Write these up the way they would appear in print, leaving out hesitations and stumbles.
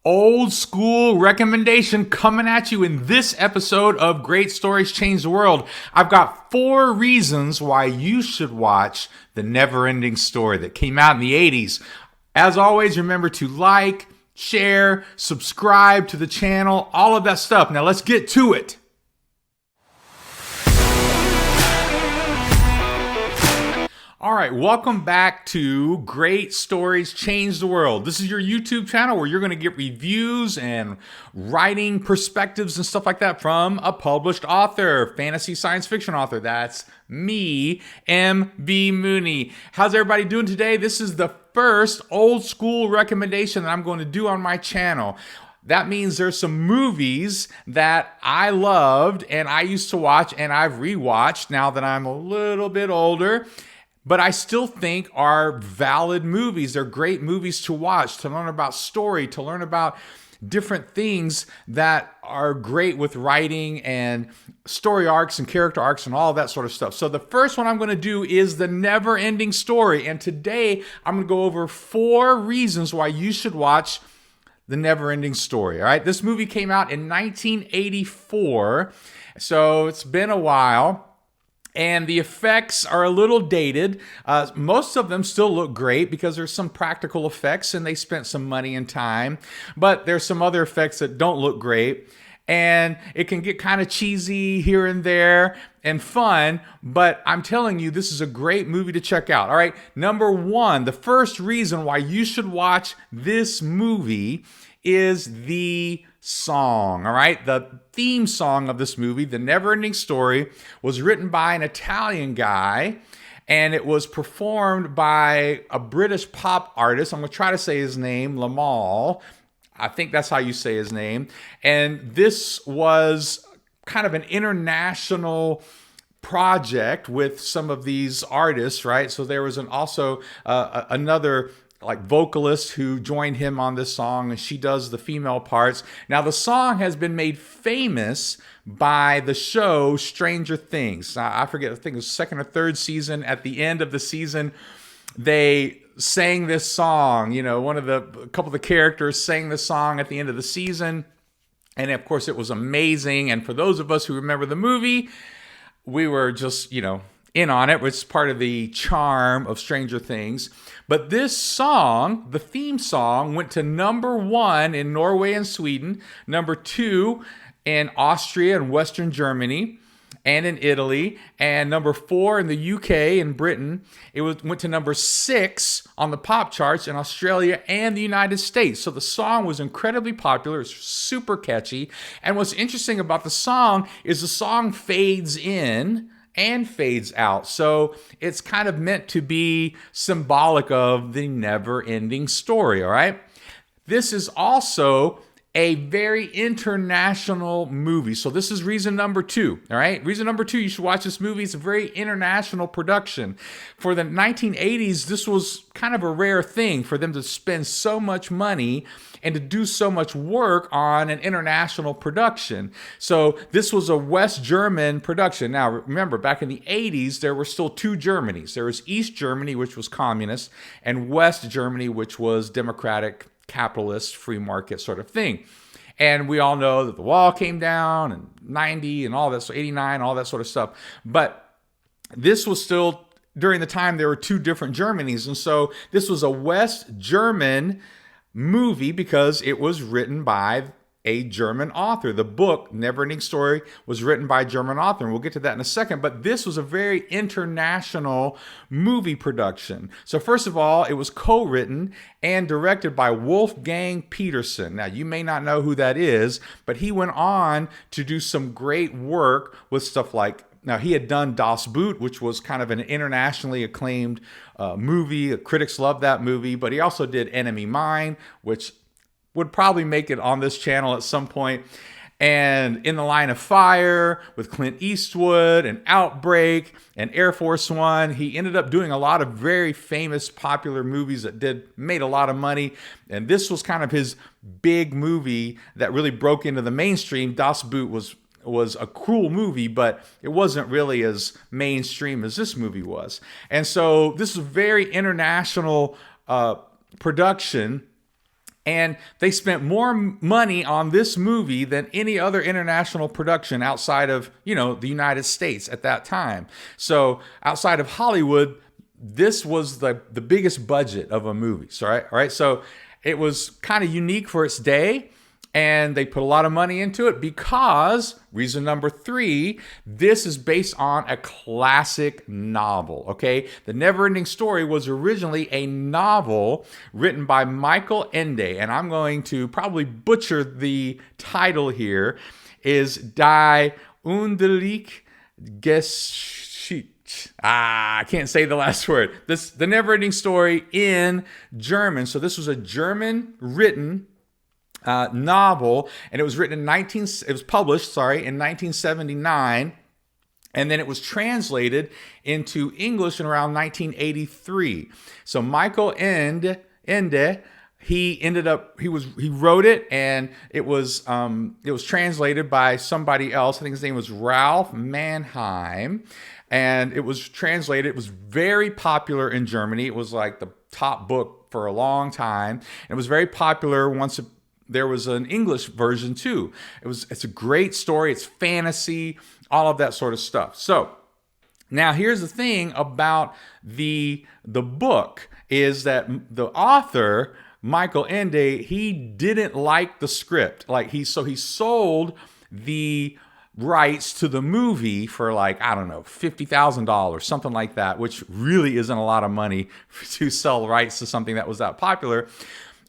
old school recommendation coming at you in this episode of Great Stories Change the World. I've got 4 reasons why you should watch The NeverEnding Story that came out in the 80s. As always, remember to like, share, subscribe to the channel, all of that stuff. Now let's get to it. All right, welcome back to Great Stories Change the World. This is your YouTube channel where you're going to get reviews and writing perspectives and stuff like that from a published author, fantasy science fiction author. That's me, MB Mooney. How's everybody doing today? This is the first old school recommendation that I'm going to do on my channel. That means there's some movies that I loved and I used to watch and I've rewatched now that I'm a little bit older. But I still think are valid movies. They're great movies to watch, to learn about story, to learn about different things that are great with writing and story arcs and character arcs and all of that sort of stuff. So the first one I'm going to do is The NeverEnding Story. And today I'm going to go over 4 reasons why you should watch The NeverEnding Story. All right, this movie came out in 1984, so it's been a while. And the effects are a little dated. Most of them still look great because there's some practical effects and they spent some money and time. But there's some other effects that don't look great. And it can get kind of cheesy here and there and fun. But I'm telling you, this is a great movie to check out. All right, number 1, the first reason why you should watch this movie is the song. All right, the theme song of this movie, The NeverEnding Story, was written by an Italian guy and it was performed by a British pop artist. I'm going to try to say his name, Lamal. I think that's how you say his name. And this was kind of an international project with some of these artists, right? So there was also another like vocalist who joined him on this song, and she does the female parts. Now the song has been made famous by the show Stranger Things. I forget, I think it was 2nd or 3rd season. At the end of the season, they sang this song. You know, a couple of the characters sang the song at the end of the season. And of course it was amazing. And for those of us who remember the movie, we were just, in on it, which is part of the charm of Stranger Things. But this song, the theme song, went to number 1 in Norway and Sweden, number 2 in Austria and Western Germany, and in Italy, and number 4 in the UK and Britain. It went to number 6 on the pop charts in Australia and the United States. So the song was incredibly popular. It's super catchy. And what's interesting about the song is the song fades in and fades out. So it's kind of meant to be symbolic of the never-ending story, all right? This is also a very international movie. So this is reason number 2, all right? Reason number 2, you should watch this movie. It's a very international production. For the 1980s, this was kind of a rare thing for them to spend so much money and to do so much work on an international production. So this was a West German production. Now, remember, back in the 80s, there were still 2 Germanys. There was East Germany, which was communist, and West Germany, which was democratic, capitalist, free market sort of thing. And we all know that the wall came down in 90 and all that, so 89, all that sort of stuff. But this was still, during the time, there were 2 different Germanys. And so this was a West German movie because it was written by a German author. The book, NeverEnding Story, was written by a German author, and we'll get to that in a second. But this was a very international movie production. So first of all, it was co-written and directed by Wolfgang Petersen. Now, you may not know who that is, but he went on to do some great work with stuff like, now, he had done Das Boot, which was kind of an internationally acclaimed movie. Critics loved that movie. But he also did Enemy Mine, which would probably make it on this channel at some point. And In the Line of Fire with Clint Eastwood and Outbreak and Air Force One. He ended up doing a lot of very famous, popular movies that made a lot of money. And this was kind of his big movie that really broke into the mainstream. Das Boot was a cool movie, but it wasn't really as mainstream as this movie was. And so this is a very international production. And they spent more money on this movie than any other international production outside of, the United States at that time. So outside of Hollywood, this was the biggest budget of a movie. So, all right. So it was kind of unique for its day. And they put a lot of money into it because, reason number 3, this is based on a classic novel, okay? The NeverEnding Story was originally a novel written by Michael Ende, and I'm going to probably butcher the title here, is Die Unendliche Geschichte. I can't say the last word. The NeverEnding Story in German. So this was a German-written novel, and it was written in it was published, in 1979, and then it was translated into English in around 1983. So Michael Ende, he wrote it, and it was translated by somebody else. I think his name was Ralph Mannheim, and it was translated. It was very popular in Germany. It was like the top book for a long time. And it was very popular once there was an English version too. It's a great story. It's fantasy, all of that sort of stuff. So now here's the thing about the book is that the author, Michael Ende, he didn't like the script. He sold the rights to the movie for $50,000, something like that, which really isn't a lot of money to sell rights to something that was that popular.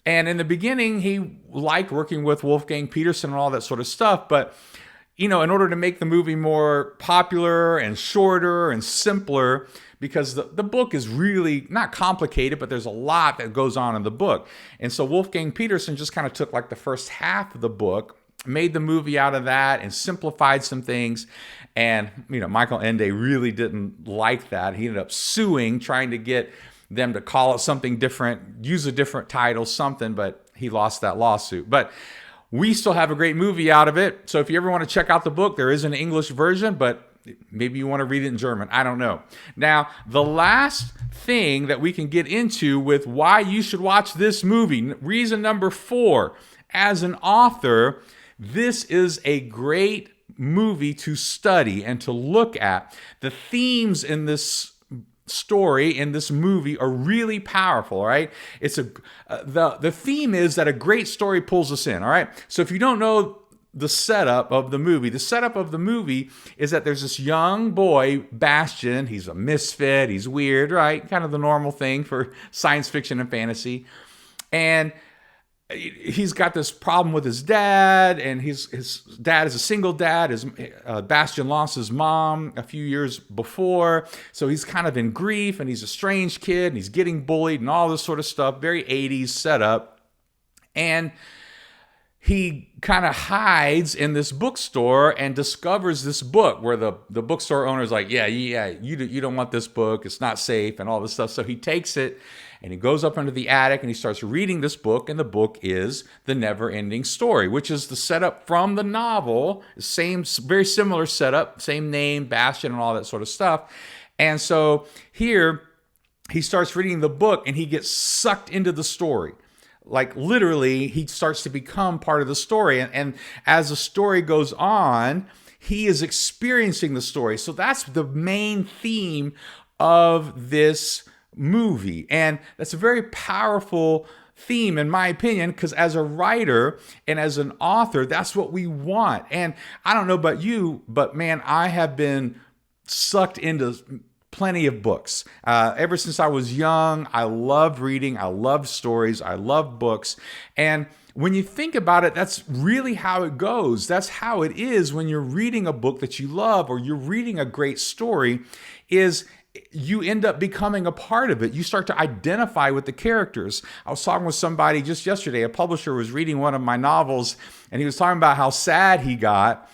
And in the beginning, he liked working with Wolfgang Peterson and all that sort of stuff. But, in order to make the movie more popular and shorter and simpler, because the book is really not complicated, but there's a lot that goes on in the book. And so Wolfgang Peterson just kind of took the first half of the book, made the movie out of that, and simplified some things. And, Michael Ende really didn't like that. He ended up suing, trying to get them to call it something different, use a different title, something, but he lost that lawsuit. But we still have a great movie out of it. So if you ever want to check out the book, there is an English version, but maybe you want to read it in German. I don't know. Now, the last thing that we can get into with why you should watch this movie, reason number 4, as an author, this is a great movie to study and to look at. The themes in this story in this movie are really powerful, all right? It's the theme is that a great story pulls us in, all right? So if you don't know the setup of the movie is that there's this young boy, Bastian. He's a misfit, he's weird, right? Kind of the normal thing for science fiction and fantasy. And he's got this problem with his dad, and his dad is a single dad. Bastian lost his mom a few years before, so he's kind of in grief, and he's a strange kid, and he's getting bullied and all this sort of stuff, very 80s setup. And he kind of hides in this bookstore and discovers this book where the bookstore owner is like, yeah, you don't want this book. It's not safe and all this stuff. So he takes it and he goes up into the attic and he starts reading this book. And the book is The NeverEnding Story, which is the setup from the novel. Same, very similar setup, same name, Bastian and all that sort of stuff. And so here he starts reading the book and he gets sucked into the story. Like literally, he starts to become part of the story. And as the story goes on, he is experiencing the story. So that's the main theme of this movie. And that's a very powerful theme, in my opinion, because as a writer and as an author, that's what we want. And I don't know about you, but man, I have been sucked into plenty of books. Ever since I was young, I love reading, I love stories, I love books. And when you think about it, that's really how it goes. That's how it is when you're reading a book that you love or you're reading a great story, is you end up becoming a part of it. You start to identify with the characters. I was talking with somebody just yesterday, a publisher was reading one of my novels, and he was talking about how sad he got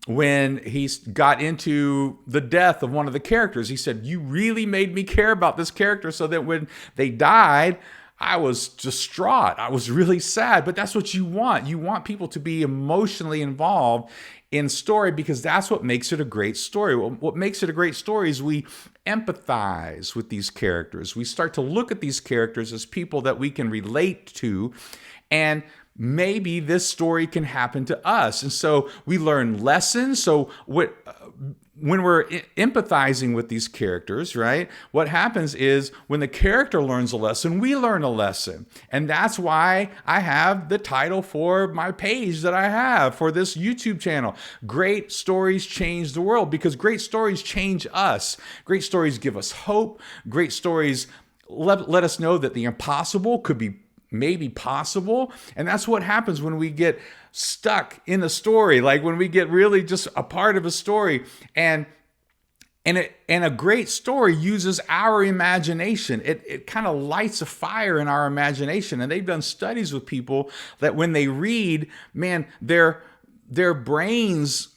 when he got into the death of one of the characters. He said, you really made me care about this character so that when they died, I was distraught. I was really sad. But that's what you want. You want people to be emotionally involved in story, because that's what makes it a great story. What makes it a great story is we empathize with these characters. We start to look at these characters as people that we can relate to. And maybe this story can happen to us. And so we learn lessons. So when we're empathizing with these characters, right, what happens is when the character learns a lesson, we learn a lesson. And that's why I have the title for my page that I have for this YouTube channel. Great Stories Change the World, because great stories change us. Great stories give us hope. Great stories let us know that the impossible could be maybe possible. And that's what happens when we get stuck in a story, like when we get really just a part of a story. And a great story uses our imagination. It kind of lights a fire in our imagination. And they've done studies with people that when they read, man, their brains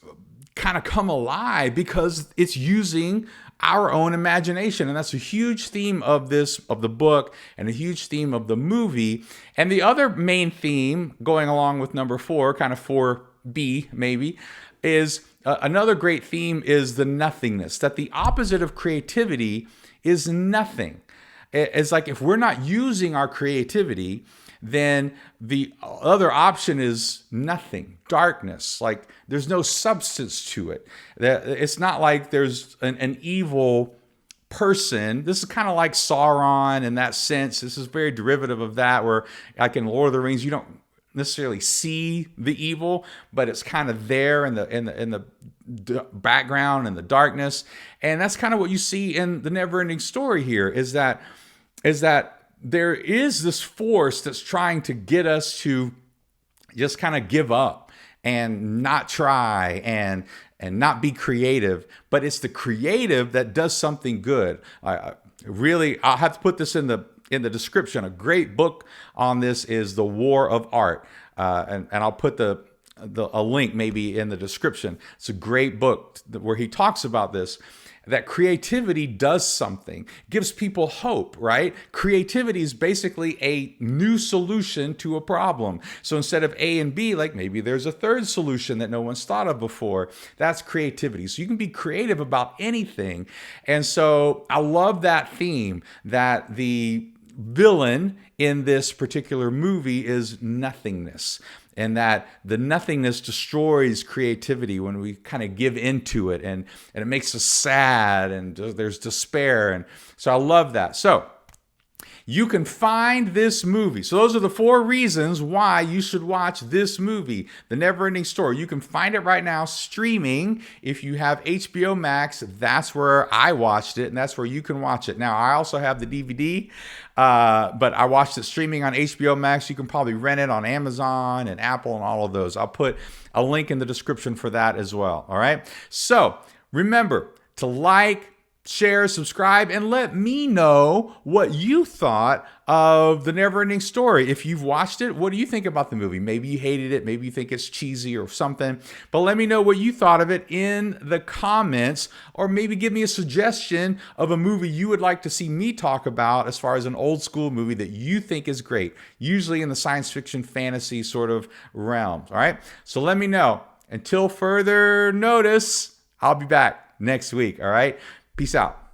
kind of come alive because it's using our own imagination. And that's a huge theme of the book and a huge theme of the movie. And the other main theme going along with number 4, kind of 4B maybe, is another great theme is the nothingness, that the opposite of creativity is nothing. It's like if we're not using our creativity, then the other option is nothing, darkness. Like there's no substance to it. It's not like there's an evil person. This is kind of like Sauron in that sense. This is very derivative of that, where like in Lord of the Rings, you don't necessarily see the evil, but it's kind of there in the background and the darkness. And that's kind of what you see in the NeverEnding Story here, is that there is this force that's trying to get us to just kind of give up and not try and not be creative. But it's the creative that does something good. Really, I'll have to put this in the description. A great book on this is The War of Art. And I'll put a link maybe in the description. It's a great book where he talks about this, that creativity does something, gives people hope, right? Creativity is basically a new solution to a problem. So instead of A and B, like maybe there's a third solution that no one's thought of before. That's creativity. So you can be creative about anything. And so I love that theme, that the villain in this particular movie is nothingness. And that the nothingness destroys creativity when we kind of give into it, and it makes us sad, and there's despair. And so I love that. So you can find this movie. So those are the 4 reasons why you should watch this movie, The NeverEnding Story. You can find it right now streaming. If you have HBO Max, that's where I watched it, and that's where you can watch it. Now, I also have the DVD, but I watched it streaming on HBO Max. You can probably rent it on Amazon and Apple and all of those. I'll put a link in the description for that as well. All right. So remember to like, share, subscribe, and let me know what you thought of The NeverEnding Story. If you've watched it, what do you think about the movie? Maybe you hated it. Maybe you think it's cheesy or something. But let me know what you thought of it in the comments, or maybe give me a suggestion of a movie you would like to see me talk about as far as an old school movie that you think is great, usually in the science fiction fantasy sort of realm. All right? So let me know. Until further notice, I'll be back next week. All right? Peace out.